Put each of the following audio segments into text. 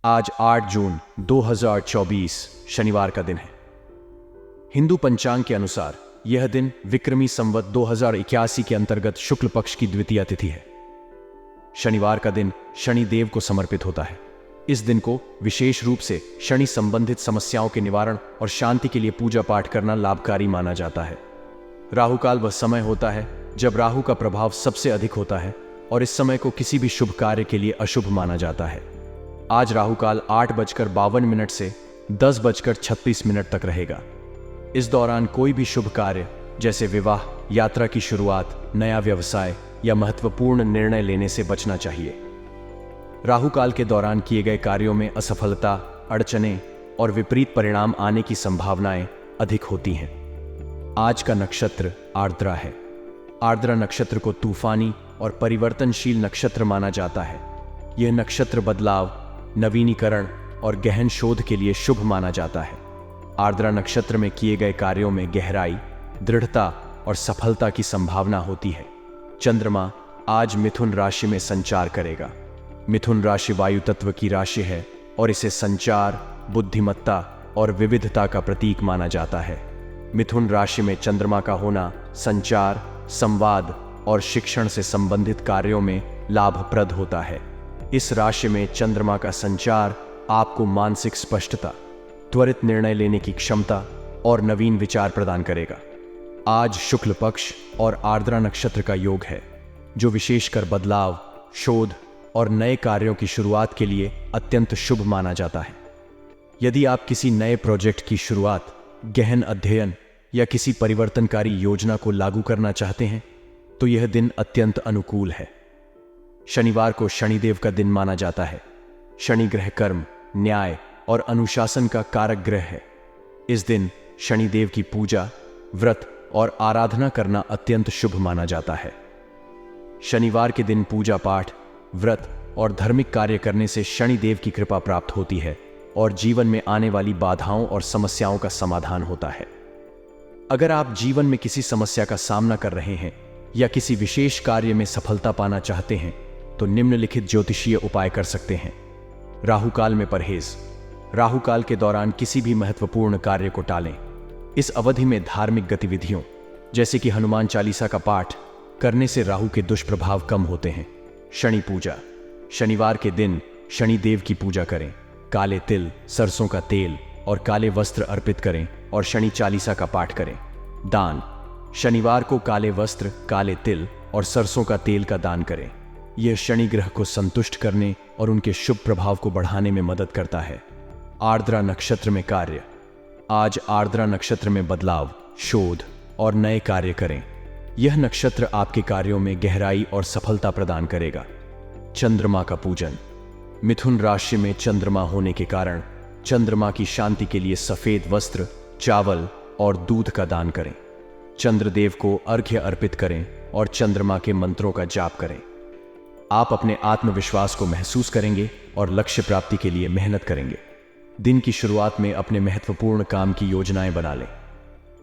आज 8 जून 2024 शनिवार का दिन है। हिंदू पंचांग के अनुसार यह दिन विक्रमी संवत 2081 के अंतर्गत शुक्ल पक्ष की द्वितीय तिथि है। शनिवार का दिन शनि देव को समर्पित होता है। इस दिन को विशेष रूप से शनि संबंधित समस्याओं के निवारण और शांति के लिए पूजा पाठ करना लाभकारी माना जाता है। राहु काल वह समय होता है जब राहु का प्रभाव सबसे अधिक होता है और इस समय को किसी भी शुभ कार्य के लिए अशुभ माना जाता है। आज राहु काल 8:52 से 10:36 तक रहेगा। इस दौरान कोई भी शुभ कार्य जैसे विवाह, यात्रा की शुरुआत, नया व्यवसाय या महत्वपूर्ण निर्णय लेने से बचना चाहिए। राहु काल के दौरान किए गए कार्यों में असफलता, अड़चने और विपरीत परिणाम आने की संभावनाएं अधिक होती हैं। आज का नक्षत्र आर्द्रा है। आर्द्रा नक्षत्र को तूफानी और परिवर्तनशील नक्षत्र माना जाता है। यह नक्षत्र बदलाव, नवीनीकरण और गहन शोध के लिए शुभ माना जाता है। आर्द्रा नक्षत्र में किए गए कार्यों में गहराई, दृढ़ता और सफलता की संभावना होती है। चंद्रमा आज मिथुन राशि में संचार करेगा। मिथुन राशि वायु तत्व की राशि है और इसे संचार, बुद्धिमत्ता और विविधता का प्रतीक माना जाता है। मिथुन राशि में चंद्रमा का होना संचार, संवाद और शिक्षण से संबंधित कार्यों में लाभप्रद होता है। इस राशि में चंद्रमा का संचार आपको मानसिक स्पष्टता, त्वरित निर्णय लेने की क्षमता और नवीन विचार प्रदान करेगा। आज शुक्ल पक्ष और आर्द्रा नक्षत्र का योग है, जो विशेषकर बदलाव, शोध और नए कार्यों की शुरुआत के लिए अत्यंत शुभ माना जाता है। यदि आप किसी नए प्रोजेक्ट की शुरुआत, गहन अध्ययन या किसी परिवर्तनकारी योजना को लागू करना चाहते हैं, तो यह दिन अत्यंत अनुकूल है। शनिवार को शनिदेव का दिन माना जाता है। शनि ग्रह कर्म, न्याय और अनुशासन का कारक ग्रह है। इस दिन शनिदेव की पूजा, व्रत और आराधना करना अत्यंत शुभ माना जाता है। शनिवार के दिन पूजा पाठ, व्रत और धार्मिक कार्य करने से शनिदेव की कृपा प्राप्त होती है और जीवन में आने वाली बाधाओं और समस्याओं का समाधान होता है। अगर आप जीवन में किसी समस्या का सामना कर रहे हैं या किसी विशेष कार्य में सफलता पाना चाहते हैं, तो निम्नलिखित ज्योतिषीय उपाय कर सकते हैं। राहु काल में परहेज। राहु काल के दौरान किसी भी महत्वपूर्ण कार्य को टालें। इस अवधि में धार्मिक गतिविधियों जैसे कि हनुमान चालीसा का पाठ करने से राहु के दुष्प्रभाव कम होते हैं। शनि पूजा। शनिवार के दिन शनिदेव की पूजा करें। काले तिल, सरसों का तेल और काले वस्त्र अर्पित करें और शनि चालीसा का पाठ करें। दान। शनिवार को काले वस्त्र, काले तिल और सरसों का तेल का दान करें। यह शनि ग्रह को संतुष्ट करने और उनके शुभ प्रभाव को बढ़ाने में मदद करता है। आर्द्रा नक्षत्र में कार्य। आज आर्द्रा नक्षत्र में बदलाव, शोध और नए कार्य करें। यह नक्षत्र आपके कार्यों में गहराई और सफलता प्रदान करेगा। चंद्रमा का पूजन। मिथुन राशि में चंद्रमा होने के कारण चंद्रमा की शांति के लिए सफेद वस्त्र, चावल और दूध का दान करें। चंद्रदेव को अर्घ्य अर्पित करें और चंद्रमा के मंत्रों का जाप करें। आप अपने आत्मविश्वास को महसूस करेंगे और लक्ष्य प्राप्ति के लिए मेहनत करेंगे। दिन की शुरुआत में अपने महत्वपूर्ण काम की योजनाएं बना लें।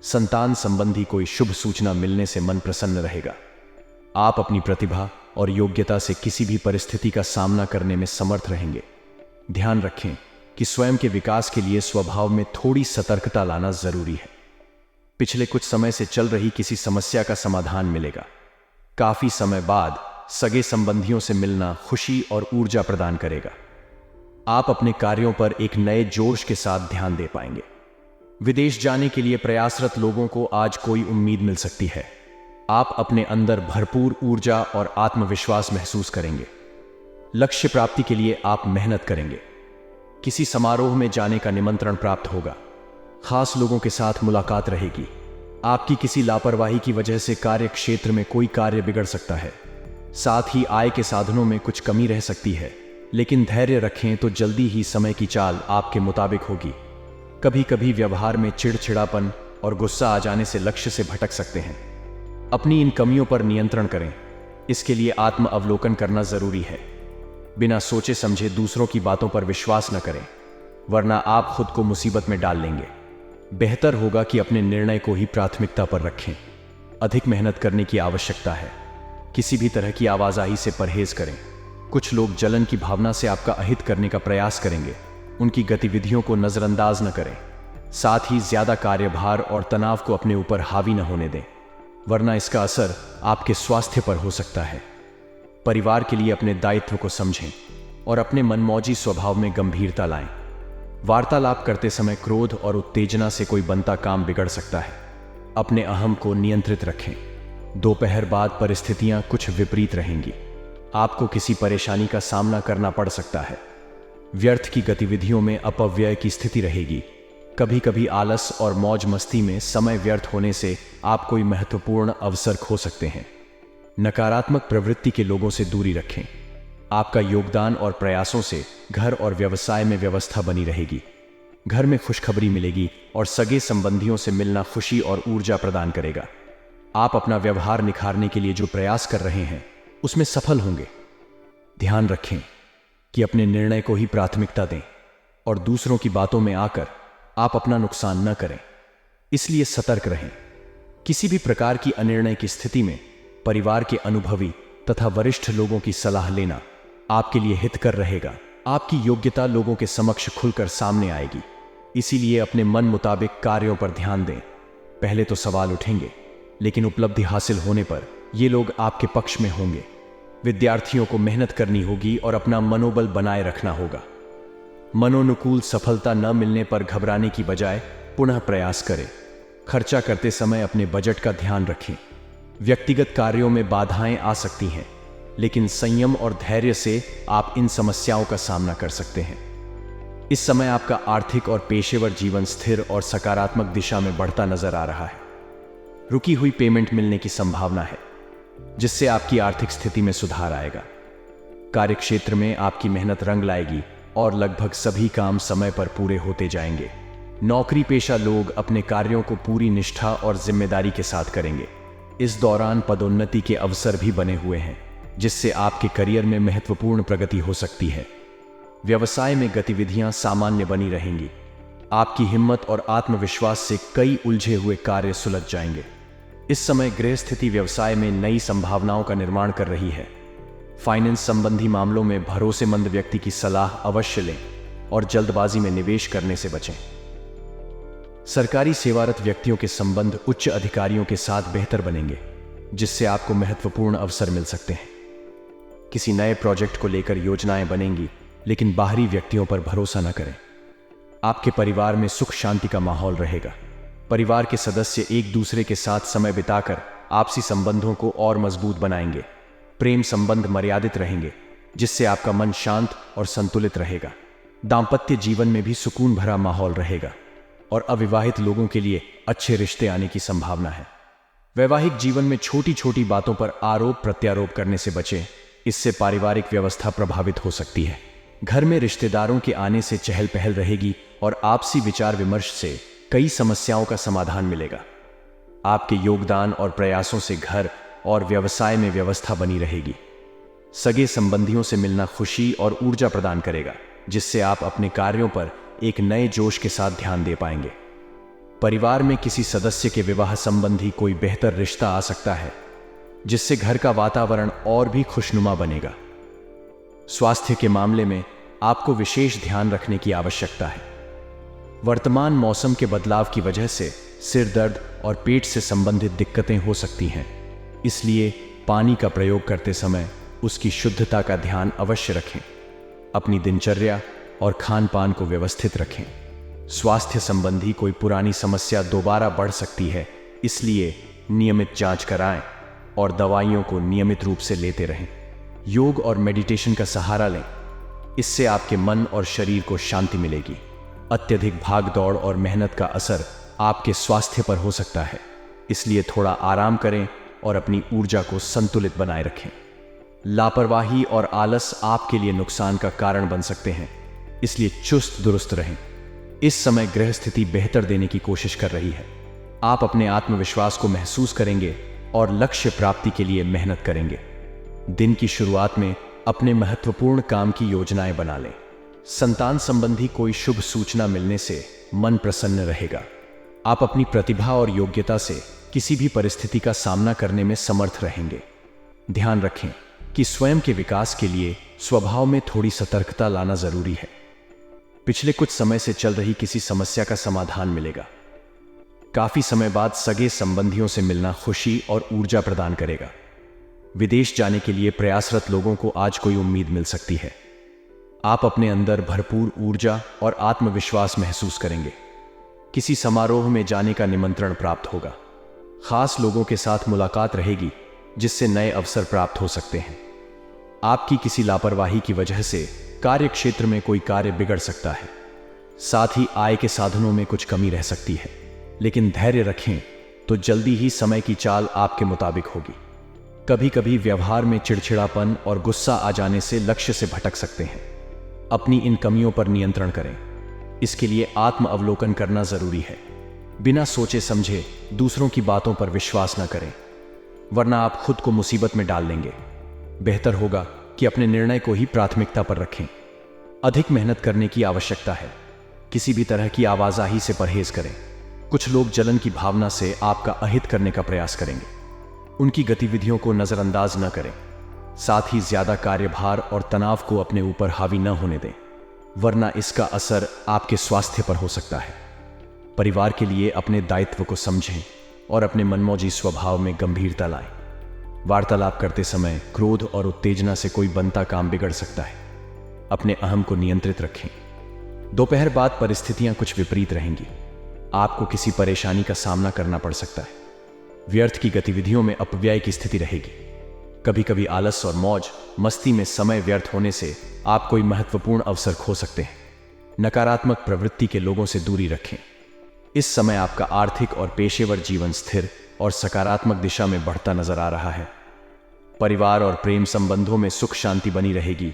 संतान संबंधी कोई शुभ सूचना मिलने से मन प्रसन्न रहेगा। आप अपनी प्रतिभा और योग्यता से किसी भी परिस्थिति का सामना करने में समर्थ रहेंगे। ध्यान रखें कि स्वयं के विकास के लिए स्वभाव में थोड़ी सतर्कता लाना जरूरी है। पिछले कुछ समय से चल रही किसी समस्या का समाधान मिलेगा। काफी समय बाद सगे संबंधियों से मिलना खुशी और ऊर्जा प्रदान करेगा। आप अपने कार्यों पर एक नए जोश के साथ ध्यान दे पाएंगे। विदेश जाने के लिए प्रयासरत लोगों को आज कोई उम्मीद मिल सकती है। आप अपने अंदर भरपूर ऊर्जा और आत्मविश्वास महसूस करेंगे। लक्ष्य प्राप्ति के लिए आप मेहनत करेंगे। किसी समारोह में जाने का निमंत्रण प्राप्त होगा। खास लोगों के साथ मुलाकात रहेगी। आपकी किसी लापरवाही की वजह से कार्य क्षेत्र में कोई कार्य बिगड़ सकता है। साथ ही आय के साधनों में कुछ कमी रह सकती है, लेकिन धैर्य रखें तो जल्दी ही समय की चाल आपके मुताबिक होगी। कभी कभी व्यवहार में चिड़चिड़ापन और गुस्सा आ जाने से लक्ष्य से भटक सकते हैं। अपनी इन कमियों पर नियंत्रण करें। इसके लिए आत्म अवलोकन करना जरूरी है। बिना सोचे समझे दूसरों की बातों पर विश्वास न करें, वरना आप खुद को मुसीबत में डाल लेंगे। बेहतर होगा कि अपने निर्णय को ही प्राथमिकता पर रखें। अधिक मेहनत करने की आवश्यकता है। किसी भी तरह की आवाजाही से परहेज करें। कुछ लोग जलन की भावना से आपका अहित करने का प्रयास करेंगे। उनकी गतिविधियों को नजरअंदाज न करें। साथ ही ज्यादा कार्यभार और तनाव को अपने ऊपर हावी न होने दें, वरना इसका असर आपके स्वास्थ्य पर हो सकता है। परिवार के लिए अपने दायित्व को समझें और अपने मनमौजी स्वभाव में गंभीरता लाएं। वार्तालाप करते समय क्रोध और उत्तेजना से कोई बनता काम बिगड़ सकता है। अपने अहम को नियंत्रित रखें। दोपहर बाद परिस्थितियां कुछ विपरीत रहेंगी। आपको किसी परेशानी का सामना करना पड़ सकता है। व्यर्थ की गतिविधियों में अपव्यय की स्थिति रहेगी। कभी कभी आलस और मौज मस्ती में समय व्यर्थ होने से आप कोई महत्वपूर्ण अवसर खो सकते हैं। नकारात्मक प्रवृत्ति के लोगों से दूरी रखें। आपका योगदान और प्रयासों से घर और व्यवसाय में व्यवस्था बनी रहेगी। घर में खुशखबरी मिलेगी और सगे संबंधियों से मिलना खुशी और ऊर्जा प्रदान करेगा। आप अपना व्यवहार निखारने के लिए जो प्रयास कर रहे हैं उसमें सफल होंगे। ध्यान रखें कि अपने निर्णय को ही प्राथमिकता दें और दूसरों की बातों में आकर आप अपना नुकसान न करें, इसलिए सतर्क रहें। किसी भी प्रकार की अनिर्णय की स्थिति में परिवार के अनुभवी तथा वरिष्ठ लोगों की सलाह लेना आपके लिए हितकर रहेगा। आपकी योग्यता लोगों के समक्ष खुलकर सामने आएगी, इसीलिए अपने मन मुताबिक कार्यों पर ध्यान दें। पहले तो सवाल उठेंगे, लेकिन उपलब्धि हासिल होने पर ये लोग आपके पक्ष में होंगे। विद्यार्थियों को मेहनत करनी होगी और अपना मनोबल बनाए रखना होगा। मनोनुकूल सफलता न मिलने पर घबराने की बजाय पुनः प्रयास करें। खर्चा करते समय अपने बजट का ध्यान रखें। व्यक्तिगत कार्यों में बाधाएं आ सकती हैं, लेकिन संयम और धैर्य से आप इन समस्याओं का सामना कर सकते हैं। इस समय आपका आर्थिक और पेशेवर जीवन स्थिर और सकारात्मक दिशा में बढ़ता नजर आ रहा है। रुकी हुई पेमेंट मिलने की संभावना है, जिससे आपकी आर्थिक स्थिति में सुधार आएगा। कार्यक्षेत्र में आपकी मेहनत रंग लाएगी और लगभग सभी काम समय पर पूरे होते जाएंगे। नौकरी पेशा लोग अपने कार्यों को पूरी निष्ठा और जिम्मेदारी के साथ करेंगे। इस दौरान पदोन्नति के अवसर भी बने हुए हैं, जिससे आपके करियर में महत्वपूर्ण प्रगति हो सकती है। व्यवसाय में गतिविधियां सामान्य बनी रहेंगी। आपकी हिम्मत और आत्मविश्वास से कई उलझे हुए कार्य सुलझ जाएंगे। इस समय गृह स्थिति व्यवसाय में नई संभावनाओं का निर्माण कर रही है। फाइनेंस संबंधी मामलों में भरोसेमंद व्यक्ति की सलाह अवश्य लें और जल्दबाजी में निवेश करने से बचें। सरकारी सेवारत व्यक्तियों के संबंध उच्च अधिकारियों के साथ बेहतर बनेंगे, जिससे आपको महत्वपूर्ण अवसर मिल सकते हैं। किसी नए प्रोजेक्ट को लेकर योजनाएं बनेंगी, लेकिन बाहरी व्यक्तियों पर भरोसा न करें। आपके परिवार में सुख शांति का माहौल रहेगा। परिवार के सदस्य एक दूसरे के साथ समय बिताकर आपसी संबंधों को और मजबूत बनाएंगे। प्रेम संबंध मर्यादित रहेंगे, जिससे आपका मन शांत और संतुलित रहेगा। दांपत्य जीवन में भी सुकून भरा माहौल रहेगा और अविवाहित लोगों के लिए अच्छे रिश्ते आने की संभावना है। वैवाहिक जीवन में छोटी छोटी बातों पर आरोप प्रत्यारोप करने से बचें, इससे पारिवारिक व्यवस्था प्रभावित हो सकती है। घर में रिश्तेदारों के आने से चहल पहल रहेगी और आपसी विचार विमर्श से कई समस्याओं का समाधान मिलेगा। आपके योगदान और प्रयासों से घर और व्यवसाय में व्यवस्था बनी रहेगी। सगे संबंधियों से मिलना खुशी और ऊर्जा प्रदान करेगा, जिससे आप अपने कार्यों पर एक नए जोश के साथ ध्यान दे पाएंगे। परिवार में किसी सदस्य के विवाह संबंधी कोई बेहतर रिश्ता आ सकता है, जिससे घर का वातावरण और भी खुशनुमा बनेगा। स्वास्थ्य के मामले में आपको विशेष ध्यान रखने की आवश्यकता है। वर्तमान मौसम के बदलाव की वजह से सिर दर्द और पेट से संबंधित दिक्कतें हो सकती हैं, इसलिए पानी का प्रयोग करते समय उसकी शुद्धता का ध्यान अवश्य रखें। अपनी दिनचर्या और खान पान को व्यवस्थित रखें। स्वास्थ्य संबंधी कोई पुरानी समस्या दोबारा बढ़ सकती है, इसलिए नियमित जांच कराएं और दवाइयों को नियमित रूप से लेते रहें। योग और मेडिटेशन का सहारा लें, इससे आपके मन और शरीर को शांति मिलेगी। अत्यधिक भाग दौड़ और मेहनत का असर आपके स्वास्थ्य पर हो सकता है, इसलिए थोड़ा आराम करें और अपनी ऊर्जा को संतुलित बनाए रखें। लापरवाही और आलस आपके लिए नुकसान का कारण बन सकते हैं, इसलिए चुस्त दुरुस्त रहें। इस समय ग्रह स्थिति बेहतर देने की कोशिश कर रही है। आप अपने आत्मविश्वास को महसूस करेंगे और लक्ष्य प्राप्ति के लिए मेहनत करेंगे। दिन की शुरुआत में अपने महत्वपूर्ण काम की योजनाएं बना लें। संतान संबंधी कोई शुभ सूचना मिलने से मन प्रसन्न रहेगा। आप अपनी प्रतिभा और योग्यता से किसी भी परिस्थिति का सामना करने में समर्थ रहेंगे। ध्यान रखें, कि स्वयं के विकास के लिए स्वभाव में थोड़ी सतर्कता लाना जरूरी है। पिछले कुछ समय से चल रही किसी समस्या का समाधान मिलेगा। काफी समय बाद सगे संबंधियों से मिलना खुशी और ऊर्जा प्रदान करेगा। विदेश जाने के लिए प्रयासरत लोगों को आज कोई उम्मीद मिल सकती है। आप अपने अंदर भरपूर ऊर्जा और आत्मविश्वास महसूस करेंगे। किसी समारोह में जाने का निमंत्रण प्राप्त होगा। खास लोगों के साथ मुलाकात रहेगी जिससे नए अवसर प्राप्त हो सकते हैं। आपकी किसी लापरवाही की वजह से कार्य क्षेत्र में कोई कार्य बिगड़ सकता है। साथ ही आय के साधनों में कुछ कमी रह सकती है, लेकिन धैर्य रखें तो जल्दी ही समय की चाल आपके मुताबिक होगी। कभी कभी व्यवहार में चिड़चिड़ापन और गुस्सा आ जाने से लक्ष्य से भटक सकते हैं। अपनी इन कमियों पर नियंत्रण करें। इसके लिए आत्म अवलोकन करना जरूरी है। बिना सोचे समझे दूसरों की बातों पर विश्वास न करें, वरना आप खुद को मुसीबत में डाल लेंगे। बेहतर होगा कि अपने निर्णय को ही प्राथमिकता पर रखें। अधिक मेहनत करने की आवश्यकता है। किसी भी तरह की आवाजाही से परहेज करें। कुछ लोग जलन की भावना से आपका अहित करने का प्रयास करेंगे। उनकी गतिविधियों को नजरअंदाज न करें। साथ ही ज्यादा कार्यभार और तनाव को अपने ऊपर हावी न होने दें, वरना इसका असर आपके स्वास्थ्य पर हो सकता है। परिवार के लिए अपने दायित्व को समझें और अपने मनमौजी स्वभाव में गंभीरता लाएं। वार्तालाप करते समय क्रोध और उत्तेजना से कोई बनता काम बिगड़ सकता है। अपने अहम को नियंत्रित रखें। दोपहर बाद परिस्थितियां कुछ विपरीत रहेंगी। आपको किसी परेशानी का सामना करना पड़ सकता है। व्यर्थ की गतिविधियों में अपव्यय की स्थिति रहेगी। कभी कभी आलस और मौज मस्ती में समय व्यर्थ होने से आप कोई महत्वपूर्ण अवसर खो सकते हैं। नकारात्मक प्रवृत्ति के लोगों से दूरी रखें। इस समय आपका आर्थिक और पेशेवर जीवन स्थिर और सकारात्मक दिशा में बढ़ता नजर आ रहा है। परिवार और प्रेम संबंधों में सुख शांति बनी रहेगी,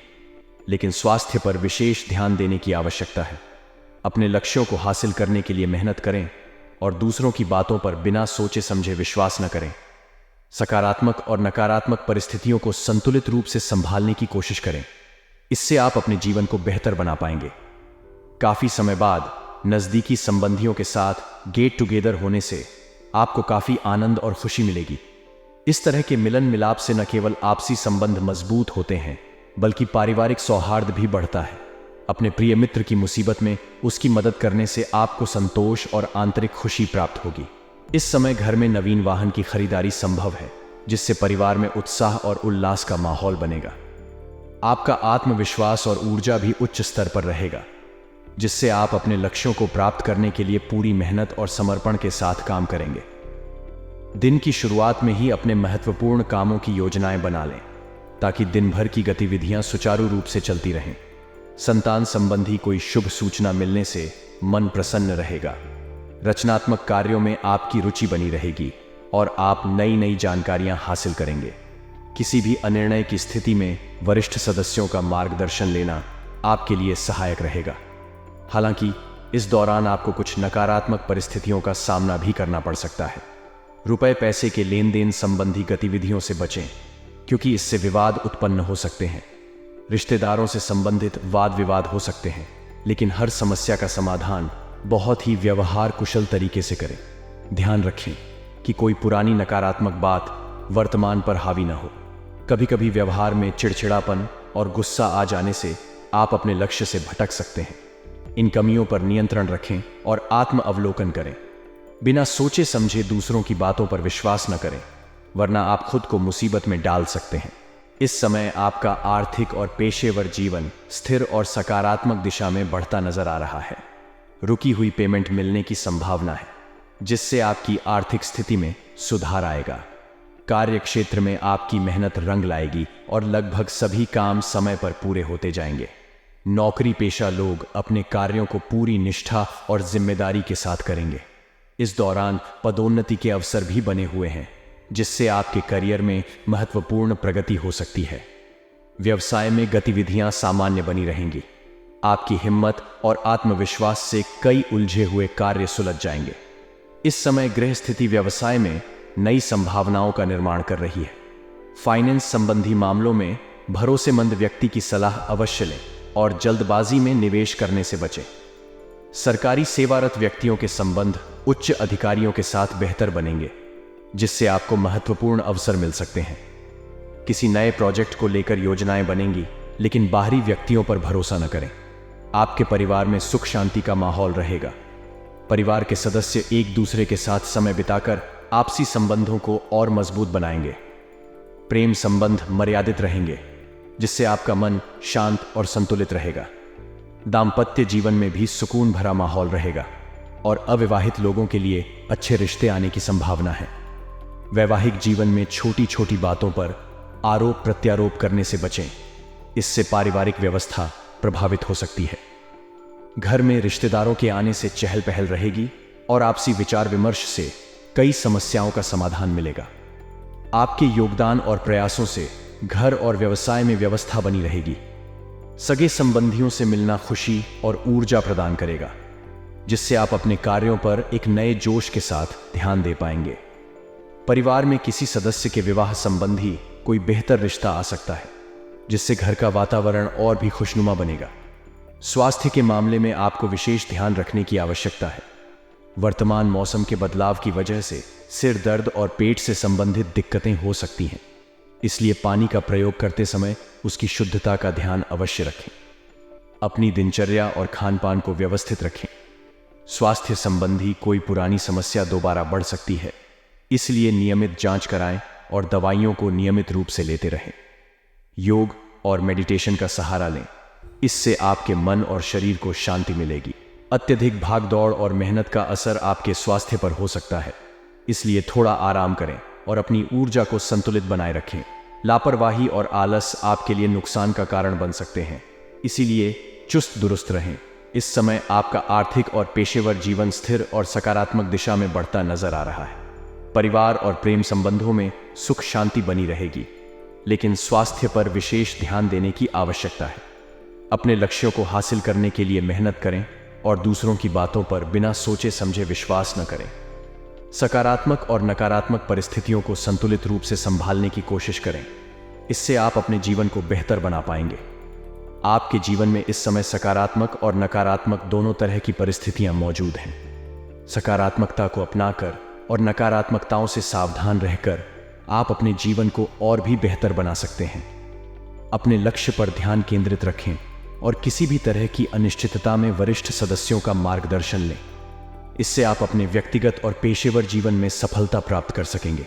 लेकिन स्वास्थ्य पर विशेष ध्यान देने की आवश्यकता है। अपने लक्ष्यों को हासिल करने के लिए मेहनत करें और दूसरों की बातों पर बिना सोचे समझे विश्वास न करें। सकारात्मक और नकारात्मक परिस्थितियों को संतुलित रूप से संभालने की कोशिश करें। इससे आप अपने जीवन को बेहतर बना पाएंगे। काफी समय बाद नजदीकी संबंधियों के साथ गेट टुगेदर होने से आपको काफी आनंद और खुशी मिलेगी। इस तरह के मिलन मिलाप से न केवल आपसी संबंध मजबूत होते हैं, बल्कि पारिवारिक सौहार्द भी बढ़ता है। अपने प्रिय मित्र की मुसीबत में उसकी मदद करने से आपको संतोष और आंतरिक खुशी प्राप्त होगी। इस समय घर में नवीन वाहन की खरीदारी संभव है, जिससे परिवार में उत्साह और उल्लास का माहौल बनेगा। आपका आत्मविश्वास और ऊर्जा भी उच्च स्तर पर रहेगा, जिससे आप अपने लक्ष्यों को प्राप्त करने के लिए पूरी मेहनत और समर्पण के साथ काम करेंगे। दिन की शुरुआत में ही अपने महत्वपूर्ण कामों की योजनाएं बना लें, ताकि दिन भर की गतिविधियां सुचारू रूप से चलती रहें। संतान संबंधी कोई शुभ सूचना मिलने से मन प्रसन्न रहेगा। रचनात्मक कार्यों में आपकी रुचि बनी रहेगी और आप नई नई जानकारियां हासिल करेंगे। किसी भी अनिर्णय की स्थिति में वरिष्ठ सदस्यों का मार्गदर्शन लेना आपके लिए सहायक रहेगा। हालांकि इस दौरान आपको कुछ नकारात्मक परिस्थितियों का सामना भी करना पड़ सकता है। रुपए पैसे के लेन देन संबंधी गतिविधियों से बचें, क्योंकि इससे विवाद उत्पन्न हो सकते हैं। रिश्तेदारों से संबंधित वाद विवाद हो सकते हैं, लेकिन हर समस्या का समाधान बहुत ही व्यवहार कुशल तरीके से करें। ध्यान रखें कि कोई पुरानी नकारात्मक बात वर्तमान पर हावी न हो। कभी कभी व्यवहार में चिड़चिड़ापन और गुस्सा आ जाने से आप अपने लक्ष्य से भटक सकते हैं। इन कमियों पर नियंत्रण रखें और आत्म अवलोकन करें। बिना सोचे समझे दूसरों की बातों पर विश्वास न करें, वरना आप खुद को मुसीबत में डाल सकते हैं। इस समय आपका आर्थिक और पेशेवर जीवन स्थिर और सकारात्मक दिशा में बढ़ता नजर आ रहा है। रुकी हुई पेमेंट मिलने की संभावना है, जिससे आपकी आर्थिक स्थिति में सुधार आएगा। कार्य क्षेत्र में आपकी मेहनत रंग लाएगी और लगभग सभी काम समय पर पूरे होते जाएंगे। नौकरी पेशा लोग अपने कार्यों को पूरी निष्ठा और जिम्मेदारी के साथ करेंगे। इस दौरान पदोन्नति के अवसर भी बने हुए हैं, जिससे आपके करियर में महत्वपूर्ण प्रगति हो सकती है। व्यवसाय में गतिविधियां सामान्य बनी रहेंगी। आपकी हिम्मत और आत्मविश्वास से कई उलझे हुए कार्य सुलझ जाएंगे। इस समय गृह स्थिति व्यवसाय में नई संभावनाओं का निर्माण कर रही है। फाइनेंस संबंधी मामलों में भरोसेमंद व्यक्ति की सलाह अवश्य लें और जल्दबाजी में निवेश करने से बचें। सरकारी सेवारत व्यक्तियों के संबंध उच्च अधिकारियों के साथ बेहतर बनेंगे, जिससे आपको महत्वपूर्ण अवसर मिल सकते हैं। किसी नए प्रोजेक्ट को लेकर योजनाएं बनेंगी, लेकिन बाहरी व्यक्तियों पर भरोसा न करें। आपके परिवार में सुख शांति का माहौल रहेगा। परिवार के सदस्य एक दूसरे के साथ समय बिताकर आपसी संबंधों को और मजबूत बनाएंगे। प्रेम संबंध मर्यादित रहेंगे, जिससे आपका मन शांत और संतुलित रहेगा। दाम्पत्य जीवन में भी सुकून भरा माहौल रहेगा और अविवाहित लोगों के लिए अच्छे रिश्ते आने की संभावना है। वैवाहिक जीवन में छोटी छोटी बातों पर आरोप प्रत्यारोप करने से बचें, इससे पारिवारिक व्यवस्था प्रभावित हो सकती है। घर में रिश्तेदारों के आने से चहल पहल रहेगी और आपसी विचार विमर्श से कई समस्याओं का समाधान मिलेगा। आपके योगदान और प्रयासों से घर और व्यवसाय में व्यवस्था बनी रहेगी। सगे संबंधियों से मिलना खुशी और ऊर्जा प्रदान करेगा, जिससे आप अपने कार्यों पर एक नए जोश के साथ ध्यान दे पाएंगे। परिवार में किसी सदस्य के विवाह संबंधी कोई बेहतर रिश्ता आ सकता है, जिससे घर का वातावरण और भी खुशनुमा बनेगा। स्वास्थ्य के मामले में आपको विशेष ध्यान रखने की आवश्यकता है। वर्तमान मौसम के बदलाव की वजह से सिर दर्द और पेट से संबंधित दिक्कतें हो सकती हैं, इसलिए पानी का प्रयोग करते समय उसकी शुद्धता का ध्यान अवश्य रखें। अपनी दिनचर्या और खानपान को व्यवस्थित रखें। स्वास्थ्य संबंधी कोई पुरानी समस्या दोबारा बढ़ सकती है, इसलिए नियमित जांच कराएं और दवाइयों को नियमित रूप से लेते रहें। योग और मेडिटेशन का सहारा लें, इससे आपके मन और शरीर को शांति मिलेगी। अत्यधिक भागदौड़ और मेहनत का असर आपके स्वास्थ्य पर हो सकता है, इसलिए थोड़ा आराम करें और अपनी ऊर्जा को संतुलित बनाए रखें। लापरवाही और आलस आपके लिए नुकसान का कारण बन सकते हैं, इसीलिए चुस्त दुरुस्त रहें। इस समय आपका आर्थिक और पेशेवर जीवन स्थिर और सकारात्मक दिशा में बढ़ता नजर आ रहा है। परिवार और प्रेम संबंधों में सुख शांति बनी रहेगी, लेकिन स्वास्थ्य पर विशेष ध्यान देने की आवश्यकता है। अपने लक्ष्यों को हासिल करने के लिए मेहनत करें और दूसरों की बातों पर बिना सोचे समझे विश्वास न करें। सकारात्मक और नकारात्मक परिस्थितियों को संतुलित रूप से संभालने की कोशिश करें, इससे आप अपने जीवन को बेहतर बना पाएंगे। आपके जीवन में इस समय सकारात्मक और नकारात्मक दोनों तरह की परिस्थितियां मौजूद हैं। सकारात्मकता को अपनाकर और नकारात्मकताओं से सावधान रहकर आप अपने जीवन को और भी बेहतर बना सकते हैं। अपने लक्ष्य पर ध्यान केंद्रित रखें और किसी भी तरह की अनिश्चितता में वरिष्ठ सदस्यों का मार्गदर्शन लें, इससे आप अपने व्यक्तिगत और पेशेवर जीवन में सफलता प्राप्त कर सकेंगे।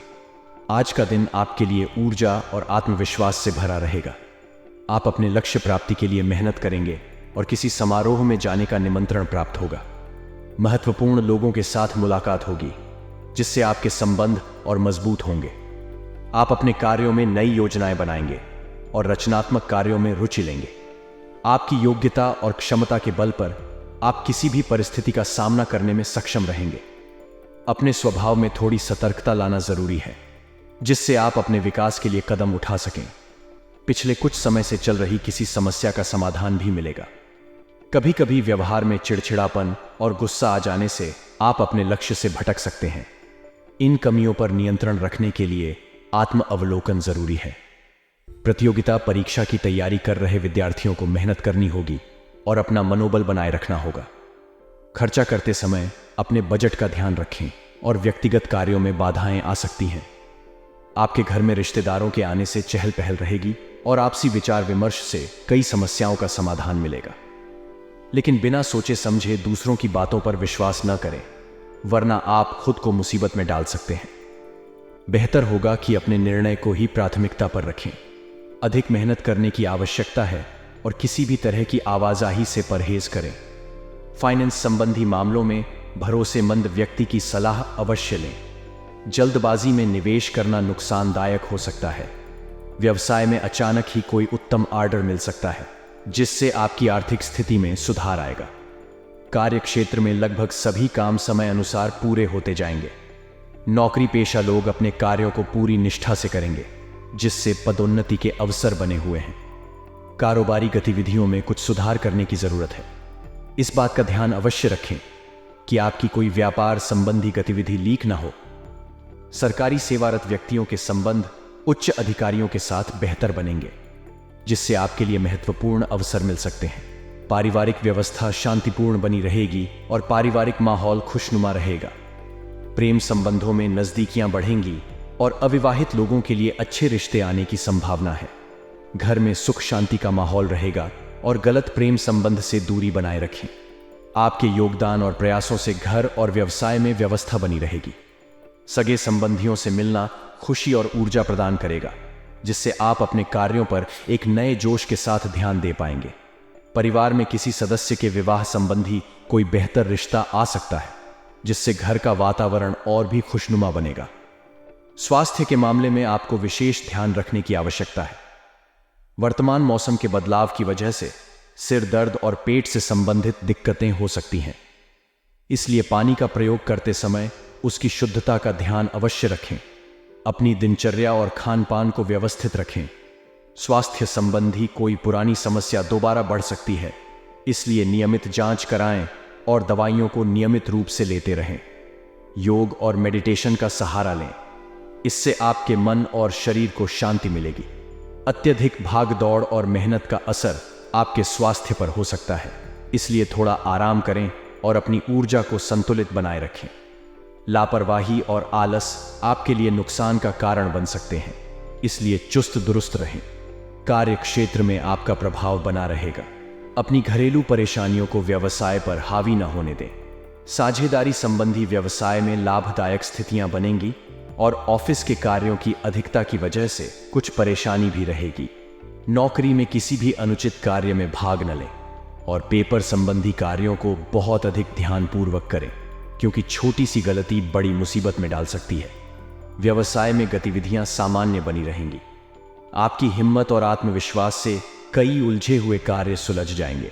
आज का दिन आपके लिए ऊर्जा और आत्मविश्वास से भरा रहेगा। आप अपने लक्ष्य प्राप्ति के लिए मेहनत करेंगे और किसी समारोह में जाने का निमंत्रण प्राप्त होगा। महत्वपूर्ण लोगों के साथ मुलाकात होगी, जिससे आपके संबंध और मजबूत होंगे। आप अपने कार्यों में नई योजनाएं बनाएंगे और रचनात्मक कार्यों में रुचि लेंगे। आपकी योग्यता और क्षमता के बल पर आप किसी भी परिस्थिति का सामना करने में सक्षम रहेंगे। अपने स्वभाव में थोड़ी सतर्कता लाना जरूरी है, जिससे आप अपने विकास के लिए कदम उठा सकें। पिछले कुछ समय से चल रही किसी समस्या का समाधान भी मिलेगा। कभी कभी व्यवहार में चिड़चिड़ापन और गुस्सा आ जाने से आप अपने लक्ष्य से भटक सकते हैं। इन कमियों पर नियंत्रण रखने के लिए आत्म अवलोकन जरूरी है। प्रतियोगिता परीक्षा की तैयारी कर रहे विद्यार्थियों को मेहनत करनी होगी और अपना मनोबल बनाए रखना होगा। खर्चा करते समय अपने बजट का ध्यान रखें और व्यक्तिगत कार्यों में बाधाएं आ सकती हैं। आपके घर में रिश्तेदारों के आने से चहल पहल रहेगी और आपसी विचार विमर्श से कई समस्याओं का समाधान मिलेगा। लेकिन बिना सोचे समझे दूसरों की बातों पर विश्वास न करें, वरना आप खुद को मुसीबत में डाल सकते हैं। बेहतर होगा कि अपने निर्णय को ही प्राथमिकता पर रखें। अधिक मेहनत करने की आवश्यकता है और किसी भी तरह की आवाजाही से परहेज करें। फाइनेंस संबंधी मामलों में भरोसेमंद व्यक्ति की सलाह अवश्य लें। जल्दबाजी में निवेश करना नुकसानदायक हो सकता है। व्यवसाय में अचानक ही कोई उत्तम ऑर्डर मिल सकता है, जिससे आपकी आर्थिक स्थिति में सुधार आएगा। कार्यक्षेत्र में लगभग सभी काम समय अनुसार पूरे होते जाएंगे। नौकरी पेशा लोग अपने कार्यों को पूरी निष्ठा से करेंगे, जिससे पदोन्नति के अवसर बने हुए हैं। कारोबारी गतिविधियों में कुछ सुधार करने की जरूरत है। इस बात का ध्यान अवश्य रखें कि आपकी कोई व्यापार संबंधी गतिविधि लीक ना हो। सरकारी सेवारत व्यक्तियों के संबंध उच्च अधिकारियों के साथ बेहतर बनेंगे, जिससे आपके लिए महत्वपूर्ण अवसर मिल सकते हैं। पारिवारिक व्यवस्था शांतिपूर्ण बनी रहेगी और पारिवारिक माहौल खुशनुमा रहेगा। प्रेम संबंधों में नजदीकियां बढ़ेंगी और अविवाहित लोगों के लिए अच्छे रिश्ते आने की संभावना है। घर में सुख शांति का माहौल रहेगा और गलत प्रेम संबंध से दूरी बनाए रखें। आपके योगदान और प्रयासों से घर और व्यवसाय में व्यवस्था बनी रहेगी। सगे संबंधियों से मिलना खुशी और ऊर्जा प्रदान करेगा, जिससे आप अपने कार्यों पर एक नए जोश के साथ ध्यान दे पाएंगे। परिवार में किसी सदस्य के विवाह संबंधी कोई बेहतर रिश्ता आ सकता है, जिससे घर का वातावरण और भी खुशनुमा बनेगा। स्वास्थ्य के मामले में आपको विशेष ध्यान रखने की आवश्यकता है। वर्तमान मौसम के बदलाव की वजह से सिर दर्द और पेट से संबंधित दिक्कतें हो सकती हैं। इसलिए पानी का प्रयोग करते समय उसकी शुद्धता का ध्यान अवश्य रखें। अपनी दिनचर्या और खान पान को व्यवस्थित रखें। स्वास्थ्य संबंधी कोई पुरानी समस्या दोबारा बढ़ सकती है, इसलिए नियमित जांच कराएं और दवाइयों को नियमित रूप से लेते रहें। योग और मेडिटेशन का सहारा लें, इससे आपके मन और शरीर को शांति मिलेगी। अत्यधिक भाग दौड़ और मेहनत का असर आपके स्वास्थ्य पर हो सकता है, इसलिए थोड़ा आराम करें और अपनी ऊर्जा को संतुलित बनाए रखें। लापरवाही और आलस आपके लिए नुकसान का कारण बन सकते हैं, इसलिए चुस्त दुरुस्त रहें। कार्य क्षेत्र में आपका प्रभाव बना रहेगा। अपनी घरेलू परेशानियों को व्यवसाय पर हावी न होने दें। साझेदारी संबंधी व्यवसाय में लाभदायक स्थितियां बनेंगी और ऑफिस के कार्यों की अधिकता की वजह से कुछ परेशानी भी रहेगी। नौकरी में किसी भी अनुचित कार्य में भाग न लें और पेपर संबंधी कार्यों को बहुत अधिक ध्यानपूर्वक करें, क्योंकि छोटी सी गलती बड़ी मुसीबत में डाल सकती है। व्यवसाय में गतिविधियां सामान्य बनी रहेंगी। आपकी हिम्मत और आत्मविश्वास से कई उलझे हुए कार्य सुलझ जाएंगे।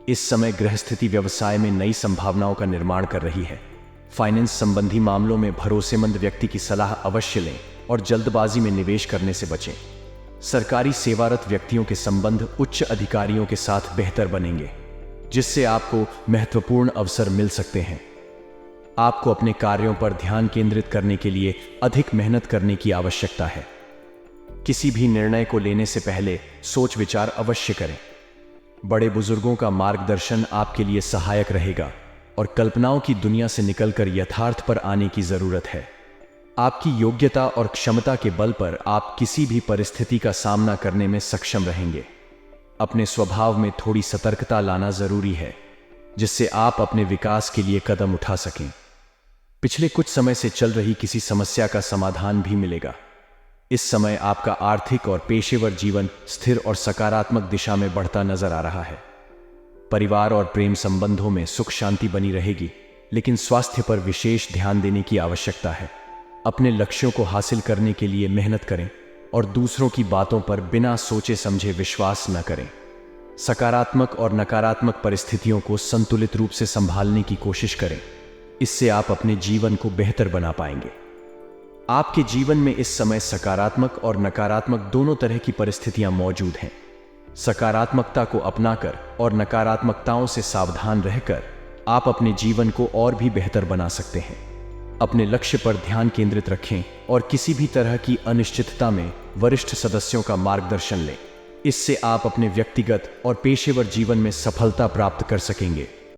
इस समय गृहस्थिति व्यवसाय में नई संभावनाओं का निर्माण कर रही है। फाइनेंस संबंधी मामलों में भरोसेमंद व्यक्ति की सलाह अवश्य लें और जल्दबाजी में निवेश करने से बचें। सरकारी सेवारत व्यक्तियों के संबंध उच्च अधिकारियों के साथ बेहतर बनेंगे, जिससे आपको महत्वपूर्ण अवसर मिल सकते हैं। आपको अपने कार्यों पर ध्यान केंद्रित करने के लिए अधिक मेहनत करने की आवश्यकता है। किसी भी निर्णय को लेने से पहले सोच विचार अवश्य करें। बड़े बुजुर्गों का मार्गदर्शन आपके लिए सहायक रहेगा और कल्पनाओं की दुनिया से निकलकर यथार्थ पर आने की जरूरत है। आपकी योग्यता और क्षमता के बल पर आप किसी भी परिस्थिति का सामना करने में सक्षम रहेंगे। अपने स्वभाव में थोड़ी सतर्कता लाना जरूरी है, जिससे आप अपने विकास के लिए कदम उठा सकें। पिछले कुछ समय से चल रही किसी समस्या का समाधान भी मिलेगा। इस समय आपका आर्थिक और पेशेवर जीवन स्थिर और सकारात्मक दिशा में बढ़ता नजर आ रहा है। परिवार और प्रेम संबंधों में सुख शांति बनी रहेगी, लेकिन स्वास्थ्य पर विशेष ध्यान देने की आवश्यकता है। अपने लक्ष्यों को हासिल करने के लिए मेहनत करें और दूसरों की बातों पर बिना सोचे समझे विश्वास न करें। सकारात्मक और नकारात्मक परिस्थितियों को संतुलित रूप से संभालने की कोशिश करें। इससे आप अपने जीवन को बेहतर बना पाएंगे। आपके जीवन में इस समय सकारात्मक और नकारात्मक दोनों तरह की परिस्थितियां मौजूद हैं। सकारात्मकता को अपनाकर और नकारात्मकताओं से सावधान रहकर आप अपने जीवन को और भी बेहतर बना सकते हैं। अपने लक्ष्य पर ध्यान केंद्रित रखें और किसी भी तरह की अनिश्चितता में वरिष्ठ सदस्यों का मार्गदर्शन लें। इससे आप अपने व्यक्तिगत और पेशेवर जीवन में सफलता प्राप्त कर सकेंगे।